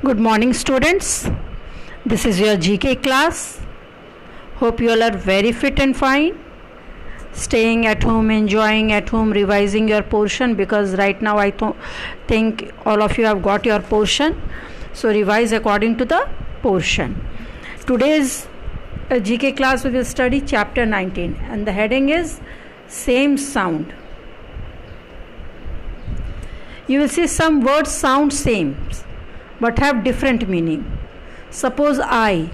Good morning, students. This is your GK class. Hope you all are very fit and fine. Staying at home, enjoying at home, revising your portion, because right now I think all of you have got your portion. So revise according to the portion. Today's GK class we will study chapter 19 and the heading is same sound. You will see some words sound same but have different meaning. Suppose I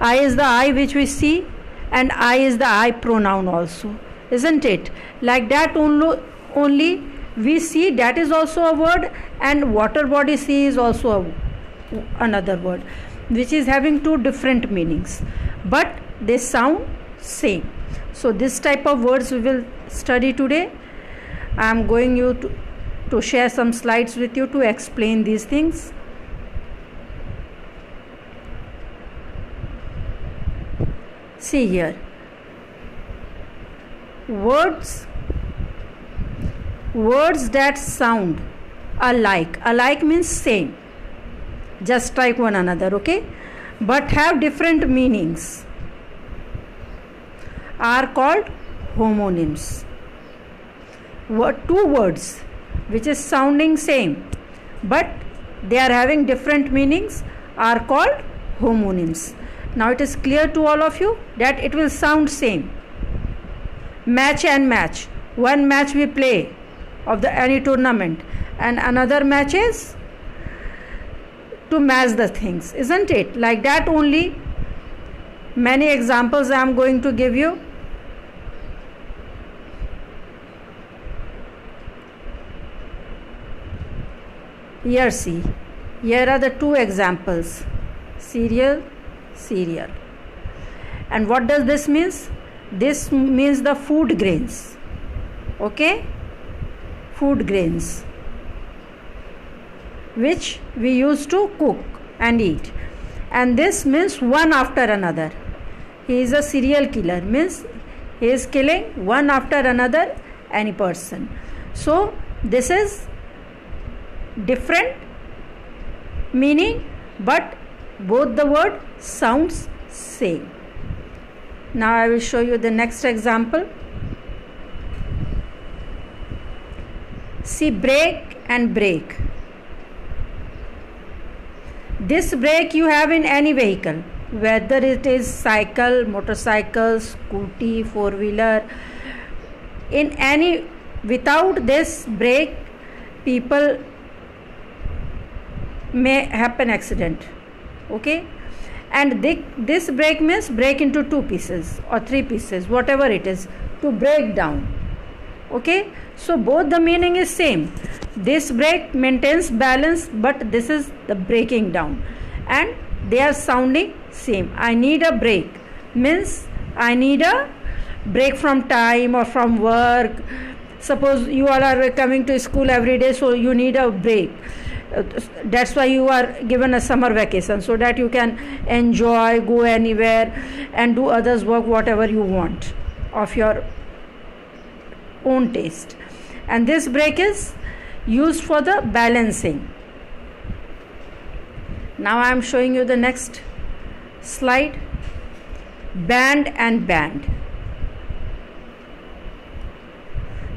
is the I which we see, and I is the I pronoun also, isn't it? Like that only we see, that is also a word, and water body see is also another word which is having two different meanings, but they sound same. So this type of words we will study today. I am going to share some slides with you to explain these things. See here, words that sound alike means same, just like one another, okay, but have different meanings are called homonyms. Two words which is sounding same but they are having different meanings are called homonyms. Now it is clear to all of you that it will sound same. Match and match. One match we play of any tournament and another match is to match the things, isn't it? Like that only. Many examples I am going to give you. Here see, here are the two examples, cereal, and what does this means? This means the food grains, okay, food grains which we used to cook and eat, and this means one after another. He is a serial killer, means he is killing one after another any person. So this is different meaning but both the word sounds same. Now I will show you the next example. See, brake and brake. This brake you have in any vehicle, whether it is cycle, motorcycle, scooty, four-wheeler, in any. Without this brake, people may happen accident, okay, and this brake means break into two pieces or three pieces, whatever it is, to break down, okay. So both the meaning is same. This brake maintains balance but this is the breaking down, and they are sounding same. I need a break means I need a break from time or from work. Suppose you all are coming to school every day, so you need a break. That's why you are given a summer vacation, so that you can enjoy, go anywhere and do others work whatever you want of your own taste. And this break is used for the balancing. Now I am showing you the next slide. Band and band.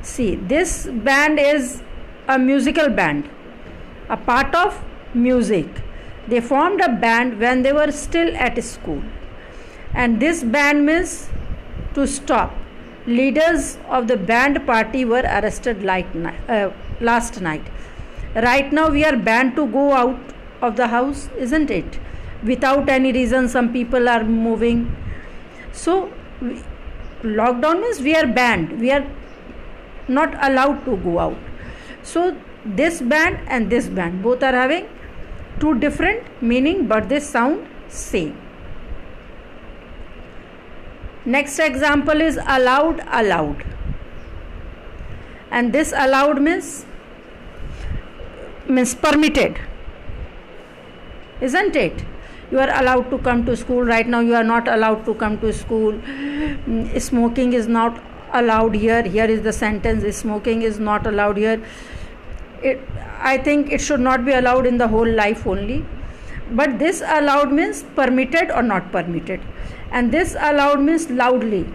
See, this band is a musical band, a part of music. They formed a band when they were still at school, and this band means to stop. Leaders of the band party were arrested last night. Right now we are banned to go out of the house, isn't it? Without any reason, some people are moving. So lockdown means we are banned, we are not allowed to go out. So this band and this band both are having two different meaning but they sound same. Next example is allowed. And this allowed means permitted, isn't it? You are allowed to come to school. Right now you are not allowed to come to school. Smoking is not allowed here. Here is the sentence, smoking is not allowed here. I think it should not be allowed in the whole life only. but this allowed means permitted or not permitted, and this allowed means loudly.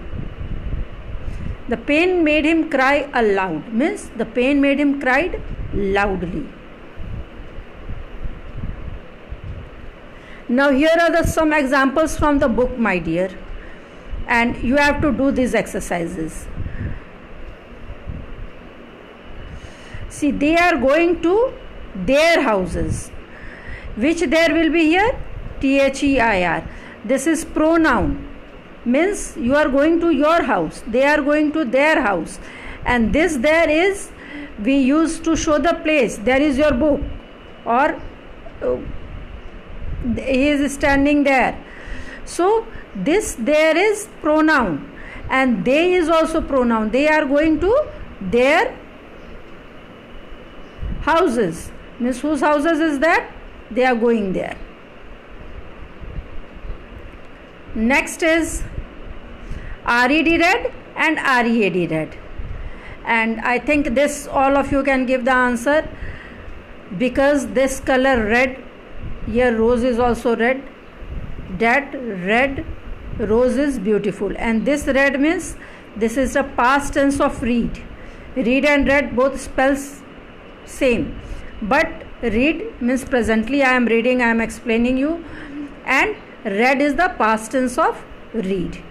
The pain made him cry aloud means the pain made him cried loudly. Now here are some examples from the book, my dear, and you have to do these exercises. See, they are going to their houses. Which there will be here? THEIR. This is pronoun. Means you are going to your house. They are going to their house. And this there is, we use to show the place. There is your book. Or he is standing there. So this there is pronoun. And they is also pronoun. They are going to their houses. Means whose houses is that? They are going there. Next is RED red and READ red. And I think this all of you can give the answer, because this color red, here rose is also red. That red rose is beautiful. And this red means this is the past tense of read. Read and red both spells same, but read means presently I am reading, I am explaining you, and read is the past tense of read.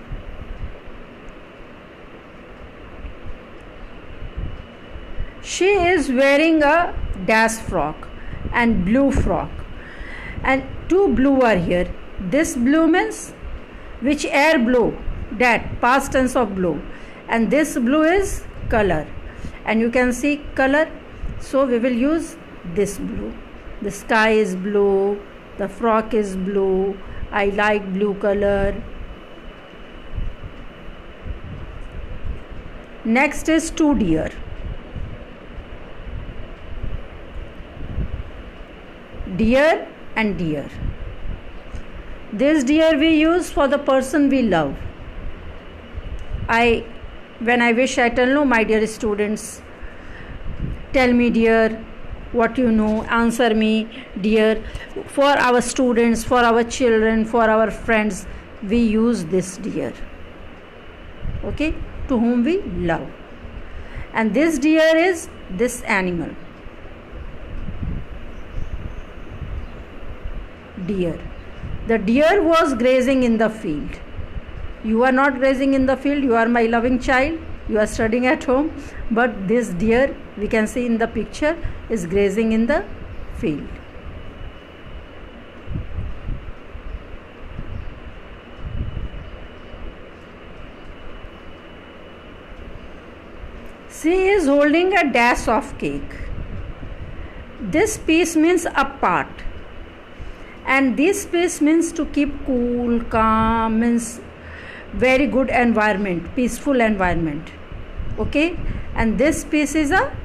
She is wearing a dash frock and blue frock, and two blue are here. This blue means which air blow, that past tense of blow, and this blue is color, and you can see color, so we will use this blue. The sky is blue, the frock is blue, I like blue color. Next is two deer. Dear and dear. This dear we use for the person we love. When I wish, I tell no, my dear students, tell me dear what you know, answer me dear. For our students, for our children, for our friends, we use this dear, okay, to whom we love. And this deer is this animal, deer. The deer was grazing in the field. You are not grazing in the field, you are my loving child, you are studying at home, but this deer we can see in the picture is grazing in the field. She is holding a dash of cake. This piece means apart, and this piece means to keep cool, calm, means very good environment, peaceful environment, okay. And this piece is a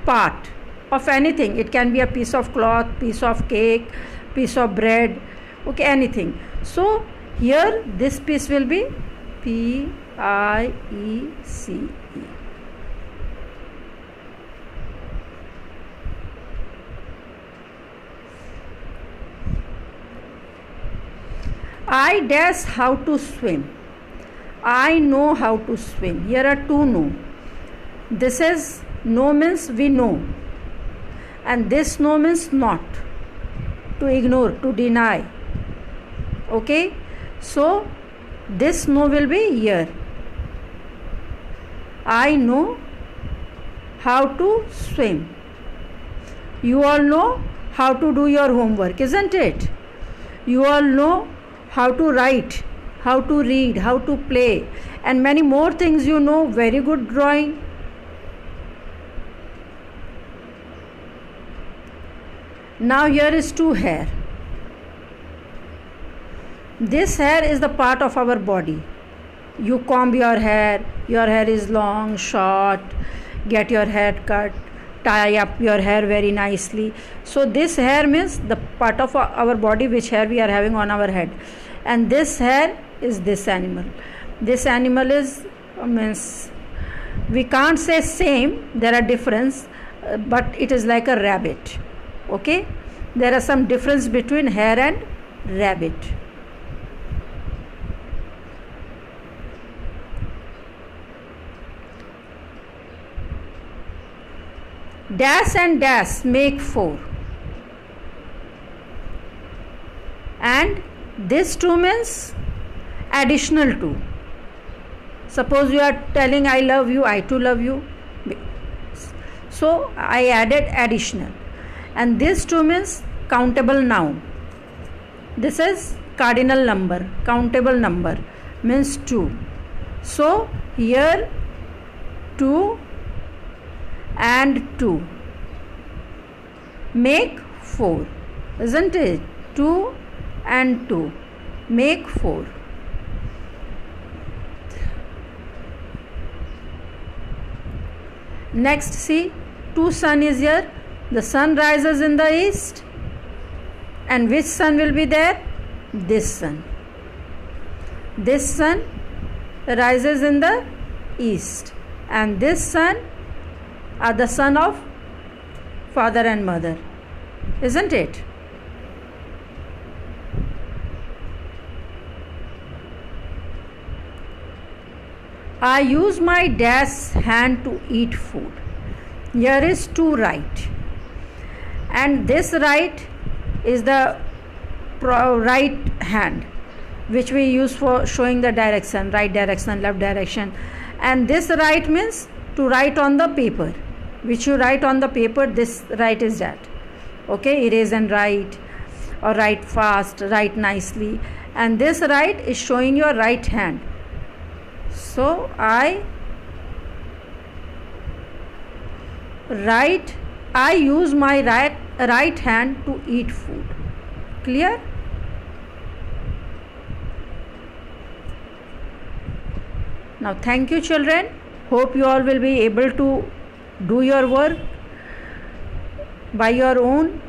part of anything. It can be a piece of cloth, piece of cake, piece of bread, okay, anything. So here this piece will be PIECE. I dash how to swim. I know how to swim. Here are two know. This is no means we know, and this no means not, to ignore, to deny, okay. So this no will be here. I know how to swim. You all know how to do your homework, isn't it? You all know how to write, how to read, how to play, and many more things you know. Very good drawing. Now here is two hair. This hair is the part of our body. You comb your hair is long, short, get your hair cut, tie up your hair very nicely. So this hair means the part of our body which hair we are having on our head. And this hair is this animal. This animal is means we can't say same, there are difference, but it is like a rabbit, okay. there are some difference between hare and rabbit. Dash and dash make 4, and this 2 means additional 2. Suppose you are telling I love you, I too love you, so I added additional, and this 2 means countable noun. This is cardinal number, countable number means 2. So here 2 and 2 make 4, isn't it? 2 and 2 make 4. Next, see, 2 sun is here. The sun rises in the east, and which sun will be there? This sun. This sun rises in the east, and this sun are the son of father and mother, isn't it? I use my dash hand to eat food. Here is 2 right, and this right is the right hand, which we use for showing the direction, right direction, left direction. And this right means to write on the paper, which you write on the paper. This right is that, okay, erase and write, or write fast, write nicely. And this right is showing your right hand. So I use my right hand to eat food. Clear? Now thank you, children. Hope you all will be able to do your work by your own.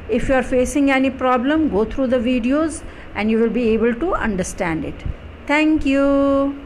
If you are facing any problem, go through the videos and you will be able to understand it. Thank you.